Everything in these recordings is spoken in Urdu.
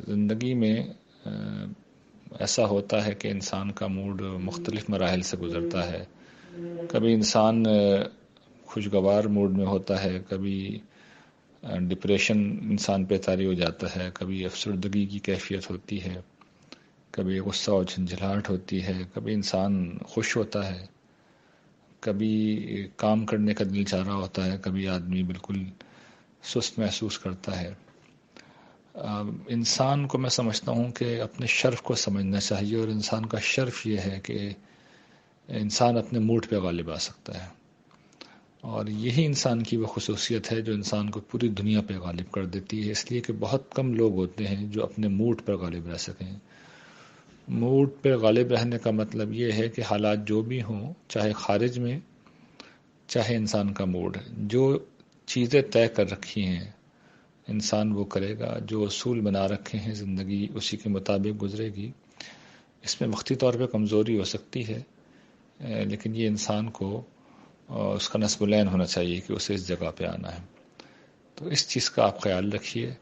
زندگی میں ایسا ہوتا ہے کہ انسان کا موڈ مختلف مراحل سے گزرتا ہے. کبھی انسان خوشگوار موڈ میں ہوتا ہے، کبھی ڈپریشن انسان پہ طاری ہو جاتا ہے، کبھی افسردگی کی کیفیت ہوتی ہے، کبھی غصہ و جھنجھلاہٹ ہوتی ہے، کبھی انسان خوش ہوتا ہے، کبھی کام کرنے کا دل چاہ رہا ہوتا ہے، کبھی آدمی بالکل سست محسوس کرتا ہے. انسان کو میں سمجھتا ہوں کہ اپنے شرف کو سمجھنا چاہیے، اور انسان کا شرف یہ ہے کہ انسان اپنے موڈ پہ غالب آ سکتا ہے، اور یہی انسان کی وہ خصوصیت ہے جو انسان کو پوری دنیا پہ غالب کر دیتی ہے. اس لیے کہ بہت کم لوگ ہوتے ہیں جو اپنے موڈ پر غالب رہ سکیں. موڈ پہ غالب رہنے کا مطلب یہ ہے کہ حالات جو بھی ہوں، چاہے خارج میں چاہے انسان کا موڈ، جو چیزیں طے کر رکھی ہیں انسان وہ کرے گا، جو اصول بنا رکھے ہیں زندگی اسی کے مطابق گزرے گی. اس میں وقتی طور پہ کمزوری ہو سکتی ہے، لیکن یہ انسان کو اس کا نصب العین ہونا چاہیے کہ اسے اس جگہ پہ آنا ہے. تو اس چیز کا آپ خیال رکھیے.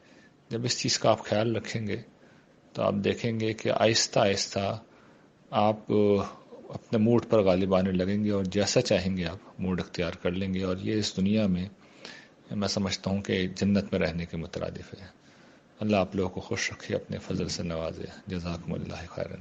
جب اس چیز کا آپ خیال رکھیں گے تو آپ دیکھیں گے کہ آہستہ آہستہ آپ اپنے موڈ پر غالب آنے لگیں گے، اور جیسا چاہیں گے آپ موڈ اختیار کر لیں گے. اور یہ اس دنیا میں میں سمجھتا ہوں کہ جنت میں رہنے کے مترادف ہے. اللہ آپ لوگوں کو خوش رکھے، اپنے فضل سے نوازے. جزاکم اللہ خیرا.